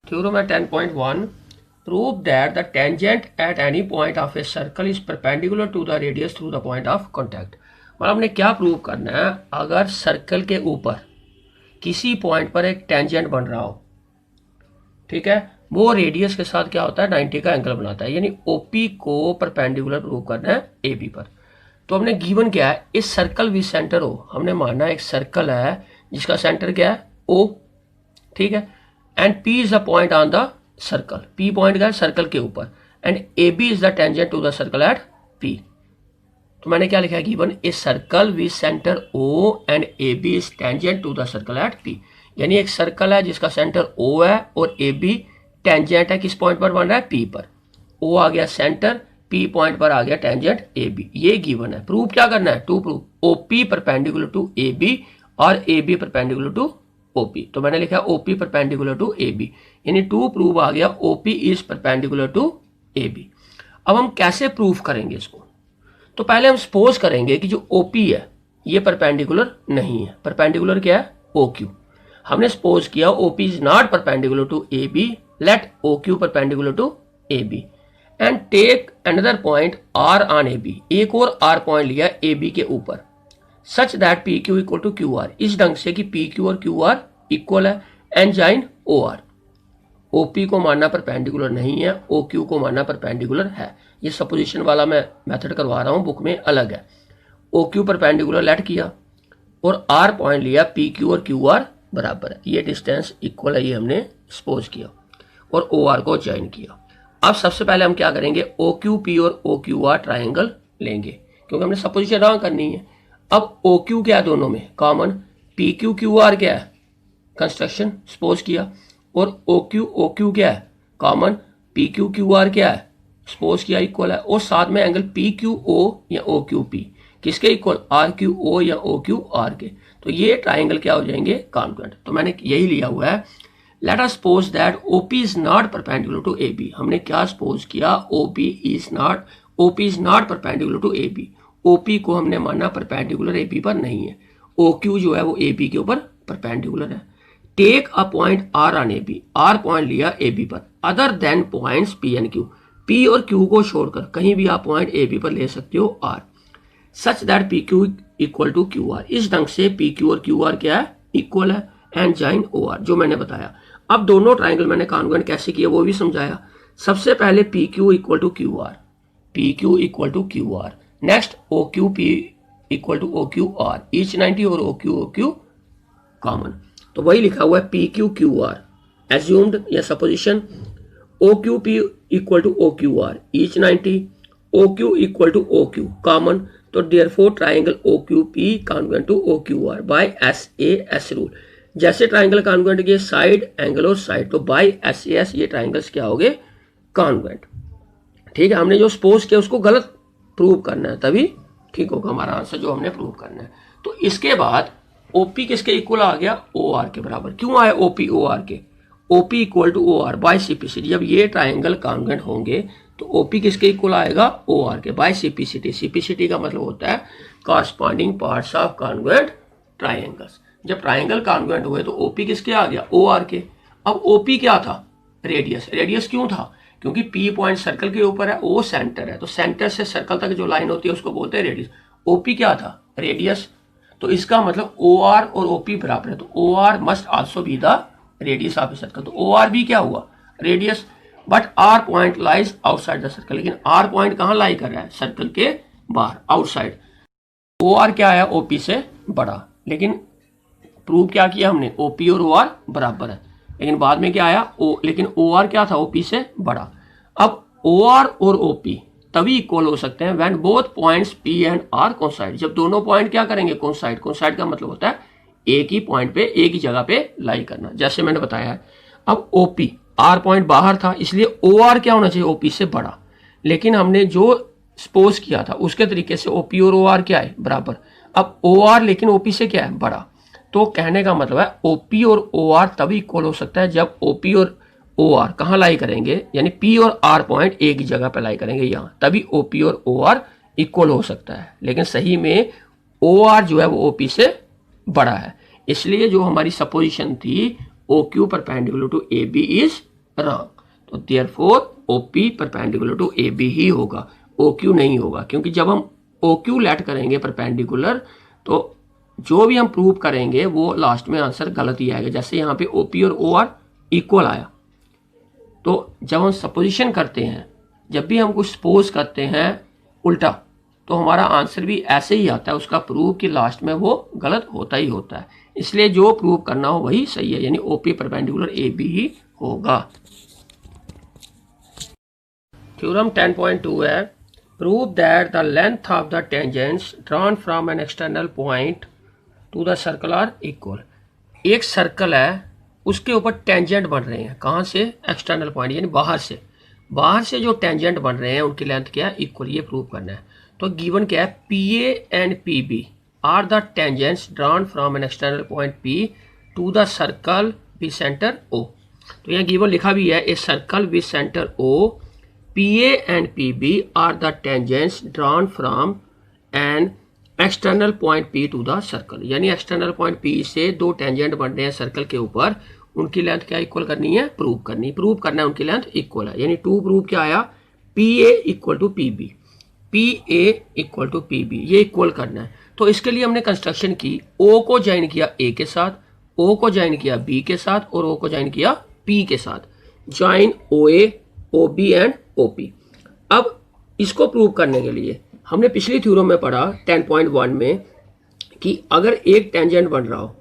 Theorem at 10.1 prove that the tangent at any point of a circle is perpendicular to the radius through the point of contact। मतलब हमने क्या prove करना है, अगर circle के ऊपर किसी पॉइंट पर एक टेंजेंट बन रहा हो, ठीक है, वो रेडियस के साथ क्या होता है 90 का एंगल बनाता है, यानी ओपी को परपेंडिकुलर प्रूव करना है एबी पर। तो हमने गिवन क्या है, इस सर्कल विद सेंटर ओ, हमने माना एक सर्कल है जिसका सेंटर क्या है ओ, ठीक है, and P is the point on the circle, P point का है सर्कल के ऊपर, and AB is the tangent to the circle at P। तो मैंने क्या लिखा है, given a circle with centre O and AB is tangent to the circle at P। यानी एक सर्कल है जिसका सेंटर O है और AB टेंजेंट है किस पॉइंट पर बन रहा है, P पर। O आ गया सेंटर, P पॉइंट पर आ गया टेंजेंट AB। ये गिवन है। प्रूव क्या करना है, to prove OP perpendicular to AB और AB परपेंडिकुलर टू OP। तो मैंने लिखा OP परपेंडिकुलर टू AB, यानी टू प्रूव आ गया OP is perpendicular to AB। अब हम कैसे प्रूफ करेंगे इसको, तो पहले हम सपोज करेंगे कि जो OP है ये परपेंडिकुलर नहीं है। परपेंडिकुलर क्या है, OQ। हमने सपोज किया OP is not perpendicular to AB, let OQ perpendicular to AB and take another point R on AB। एक और R पॉइंट लिया AB के ऊपर, such that P Q equal to Q R, इस ढंग से कि पी क्यू और क्यू आर इक्वल है, and join O R. OP को मानना परपेंडिकुलर नहीं है, ओ क्यू को मानना परपेंडिकुलर है। ये सपोजिशन वाला मैं मेथड करवा रहा हूँ, बुक में अलग है। ओ क्यू परपेंडिकुलर लेट किया और आर पॉइंट लिया, पी क्यू और क्यू आर बराबर है, ये डिस्टेंस इक्वल है, ये हमने सपोज किया और ओ आर को ज्वाइन किया। अब सबसे पहले हम क्या करेंगे, ओ क्यू पी और ओ क्यू आर ट्राइंगल लेंगे, क्योंकि हमने सपोजिशन रॉन्ग करनी है। अब ओ क्यू क्या है दोनों में common, P Q Q R क्या है कंस्ट्रक्शन सपोज किया, और ओ क्यू क्या है common, P Q Q R क्या है सपोज किया इक्वल है, और साथ में एंगल पी क्यू ओ या ओ क्यू पी किसके इक्वल, आर क्यू ओ या ओ क्यू आर के। तो ये ट्राइंगल क्या हो जाएंगे कॉन्ग्रुएंट। तो मैंने यही लिया हुआ है। Let us suppose that OP is not perpendicular to A B. हमने क्या सपोज किया, OP is not perpendicular to A B. OP को हमने माना परपेंडिकुलर एबी पर नहीं है, ओक्यू जो है वो एबी के ऊपर परपेंडिकुलर है। Take a point R on AB, R point लिया एबी पर, other than points P and Q, P और क्यू को छोड़कर कहीं भी आप पॉइंट एबी पर ले सकते हो R, such that P Q equal to Q R, इस ढंग से पी क्यू और क्यू आर क्या है इक्वल है, एंड जॉइन ओ आर, जो मैंने बताया। अब दोनों ट्राइंगल मैंने कॉन्ग्रुएंट कैसे किया वो भी समझाया। सबसे पहले P Q equal to Q R, P Q equal to Q R, next O Q P equal to O Q R, each 90 और ओ क्यू कॉमन। तो वही लिखा हुआ है P Q Q R, assumed या supposition, O Q P equal to O Q R, each 90, O Q equal to O Q common. तो therefore triangle O Q P congruent to O Q R by S A S rule. जैसे triangle congruent के side angle और side, तो by S A S ये triangles क्या हो गए congruent. ठीक है, हमने जो सपोज किया उसको गलत प्रूव करना है, तभी ठीक होगा हमारा आंसर जो हमने प्रूव करना है। तो इसके बाद ओपी किसके इक्वल आ गया, ओ आर के बराबर। क्यों आया ओपी ओ आर के, OP equal to O R by CPCT. जब ये ट्राइंगल कॉन्ग्रुएंट होंगे तो ओपी किसके इक्वल आएगा, ओ आर के बाय सीपीसीटी। सीपीसीटी का मतलब होता है corresponding parts of congruent triangles. जब ट्राइंगल कॉन्ग्रुएंट हुए तो ओपी किसके आ गया, ओ आर के। अब ओपी क्या था, रेडियस। रेडियस क्यों था, क्योंकि पी पॉइंट सर्कल के ऊपर है, ओ सेंटर है, तो सेंटर से सर्कल तक जो लाइन होती है उसको बोलते हैं रेडियस। ओपी क्या था, रेडियस। तो इसका मतलब ओ आर और ओपी बराबर है, तो O R must also be the radius of a circle. तो ओ आर भी क्या हुआ, radius. But R point lies outside the circle, लेकिन आर पॉइंट कहाँ लाई कर रहा है, सर्कल के बाहर, आउटसाइड। ओ आर क्या है, ओपी से बड़ा। लेकिन प्रूव क्या किया हमने, ओपी और ओ आर बराबर है, लेकिन बाद में क्या आया लेकिन ओ आर क्या था, ओपी से बड़ा। अब ओ आर और ओपी तभी इक्वल हो सकते हैं when both points P and R coincide. जब दोनों पॉइंट क्या करेंगे, कोइंसाइड। कोइंसाइड का मतलब होता है एक ही पॉइंट पे, एक ही जगह पे लाई करना, जैसे मैंने बताया है। अब ओपी, आर पॉइंट बाहर था, इसलिए ओ आर क्या होना चाहिए, ओपी से बड़ा। लेकिन हमने जो सपोज किया था उसके तरीके से ओपी और ओ आर क्या है बराबर। अब ओ आर लेकिन ओपी से क्या है बड़ा। तो कहने का मतलब है ओपी और ओ आर तभी इक्वल हो सकता है जब ओपी और ओ आर कहाँ लाई करेंगे, यानी पी और आर पॉइंट एक ही जगह पे लाई करेंगे यहाँ, तभी ओपी और ओ आर इक्वल हो सकता है। लेकिन सही में ओ आर जो है वो ओपी से बड़ा है, इसलिए जो हमारी सपोजिशन थी O Q perpendicular to A B is wrong. तो therefore OP perpendicular to AB ही होगा, OQ नहीं होगा, क्योंकि जब हम OQ लेट करेंगे परपेंडिकुलर तो जो भी हम प्रूव करेंगे वो लास्ट में आंसर गलत ही आएगा। जैसे यहाँ पे OP और OR इक्वल आया, तो जब हम सपोजिशन करते हैं, जब भी हम कुछ सपोज करते हैं उल्टा, तो हमारा आंसर भी ऐसे ही आता है, उसका प्रूव कि लास्ट में वो गलत होता ही होता है। इसलिए जो प्रूव करना हो वही सही है, यानी OP परपेंडिकुलर AB ही होगा। थ्योरम 10.2 है, prove that the length of the tangents drawn from an external point to the circle are equal. एक सर्कल है, उसके ऊपर टेंजेंट बन रहे हैं, कहाँ से? एक्सटर्नल पॉइंट यानी बाहर से। बाहर से जो टेंजेंट बन रहे हैं उनकी लेंथ क्या है? इक्वल। ये प्रूव करना है। तो गिवन क्या है? PA and PB are the tangents drawn from an external point P to the circle with centre O। तो यहाँ गिवन लिखा भी है, a circle with centre O, PA and PB are the tangents drawn from an external point P to the circle. यानी external point P से दो tangent बन रहे हैं सर्कल के ऊपर, उनकी लेंथ क्या इक्वल करनी है? प्रूव करनी। प्रूव करना है उनकी लेंथ इक्वल है, यानी टू प्रूव क्या आया? PA equal to PB, PA equal to PB, ये इक्वल करना है। तो इसके लिए हमने कंस्ट्रक्शन की, O को ज्वाइन किया A के साथ, O को ज्वाइन किया B के साथ और O को ज्वाइन किया P के साथ। Join OA, OB and OP। अब इसको प्रूव करने के लिए हमने पिछली थ्योरम में पढ़ा 10.1 में कि अगर एक टेंजेंट बन रहा हो,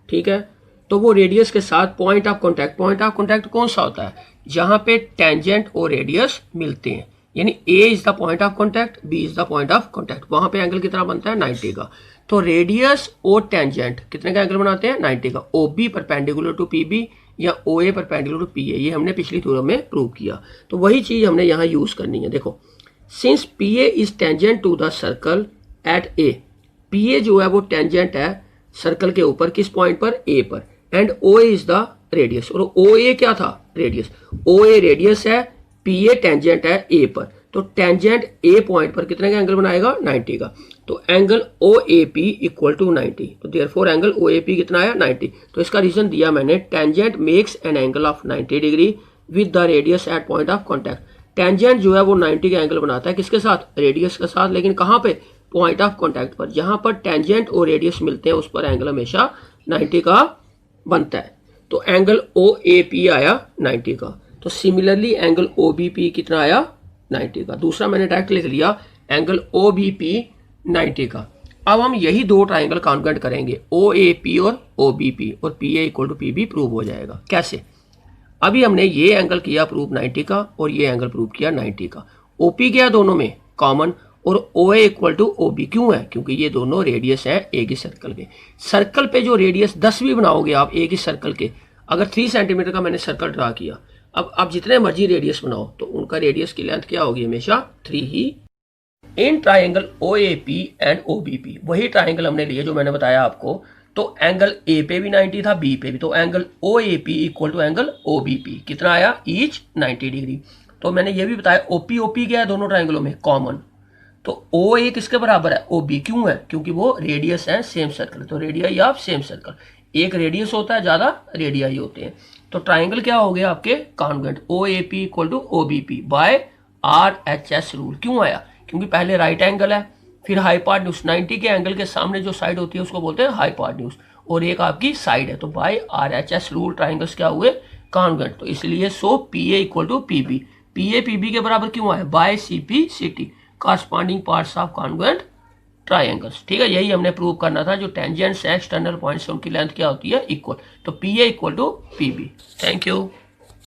ठीक है, तो वो रेडियस के साथ point of contact, point of contact कौन सा होता है? जहां पे टेंजेंट और रेडियस मिलते हैं, यानी A is the point of contact, B is the point of contact, वहां पे एंगल कितना बनता है? 90 का। तो रेडियस और टेंजेंट कितने का एंगल बनाते हैं? 90 का। OB परपेंडिकुलर टू PB या OA परपेंडिकुलर टू PA, ये हमने पिछली थ्योरम में प्रूव किया। तो वही चीज हमने यहाँ यूज करनी है। देखो, since PA is tangent to the circle at A, PA जो है वो टेंजेंट है सर्कल के ऊपर, किस पॉइंट पर? A पर। And OA is the radius, और OA क्या था? रेडियस। OA रेडियस है, PA टेंजेंट है A पर, तो टेंजेंट A पॉइंट पर कितने का एंगल बनाएगा? 90 का। तो एंगल OAP इक्वल टू 90, तो देयरफॉर एंगल OAP कितना आया? 90। तो इसका रीजन दिया मैंने, tangent makes an angle of 90 degree with the radius at point of contact. Tangent जो है वो 90 का एंगल बनाता है, किसके साथ? रेडियस के साथ, लेकिन कहाँ पे? पॉइंट ऑफ कॉन्टैक्ट पर। जहां पर टेंजेंट और रेडियस मिलते हैं उस पर एंगल हमेशा 90 का बनता है। तो एंगल OAP आया 90 का। तो सिमिलरली एंगल OBP कितना आया? 90 का। दूसरा मैंने डायरेक्ट लिख लिया एंगल OBP 90 का। अब हम यही दो ट्राइंगल कॉन्ग्रुएंट करेंगे, OAP और OBP, और PA equal to PB prove हो जाएगा। कैसे? अभी हमने ये एंगल किया प्रूव 90 का और ये एंगल प्रूव किया 90 का। OP क्या दोनों में? कॉमन। और OA इक्वल टू OB क्यों है? क्योंकि ये दोनों रेडियस है एक ही सर्कल के। सर्कल पे जो रेडियस 10 भी बनाओगे आप एक ही सर्कल के, अगर 3 सेंटीमीटर का मैंने सर्कल ड्रा किया, अब आप जितने मर्जी रेडियस बनाओ तो उनका रेडियस की लेंथ क्या होगी? हमेशा 3 ही। In triangle OAP and OBP, वही ट्राइंगल हमने लिए जो मैंने बताया आपको। तो एंगल A पे भी 90 था, B पे भी, तो angle OAP equal to angle OBP कितना आया? Each 90 degree. तो मैंने ये भी बताया OP क्या है दोनों ट्राइंगलों में? कॉमन। तो OA किसके बराबर है? OB। क्यों है? क्योंकि वो रेडियस है सेम सर्कल, तो रेडियाई ऑफ सेम सर्कल। एक रेडियस होता है, ज्यादा रेडियाई होते हैं। तो ट्राइंगल क्या हो गया आपके? Congruent. OAP equal to OBP by RHS rule. क्यों आया? क्योंकि पहले राइट एंगल है, फिर हाइपोटेन्यूज, 90 के एंगल के सामने जो साइड होती है उसको बोलते हैं हाइपोटेन्यूज, और एक आपकी साइड है, तो बाय RHS रूल ट्राइंगल्स क्या हुए? कॉन्ग्रुएंट। तो इसलिए so PA equal to PB, PA PB के बराबर क्यों आए? By CP CT, corresponding parts of congruent triangles. ठीक है, यही हमने प्रूव करना था। जो टेंजेंट्स है एक्सटर्नल पॉइंट्स, उनकी लेंथ क्या होती है? इक्वल। तो PA equal to PB। Thank you.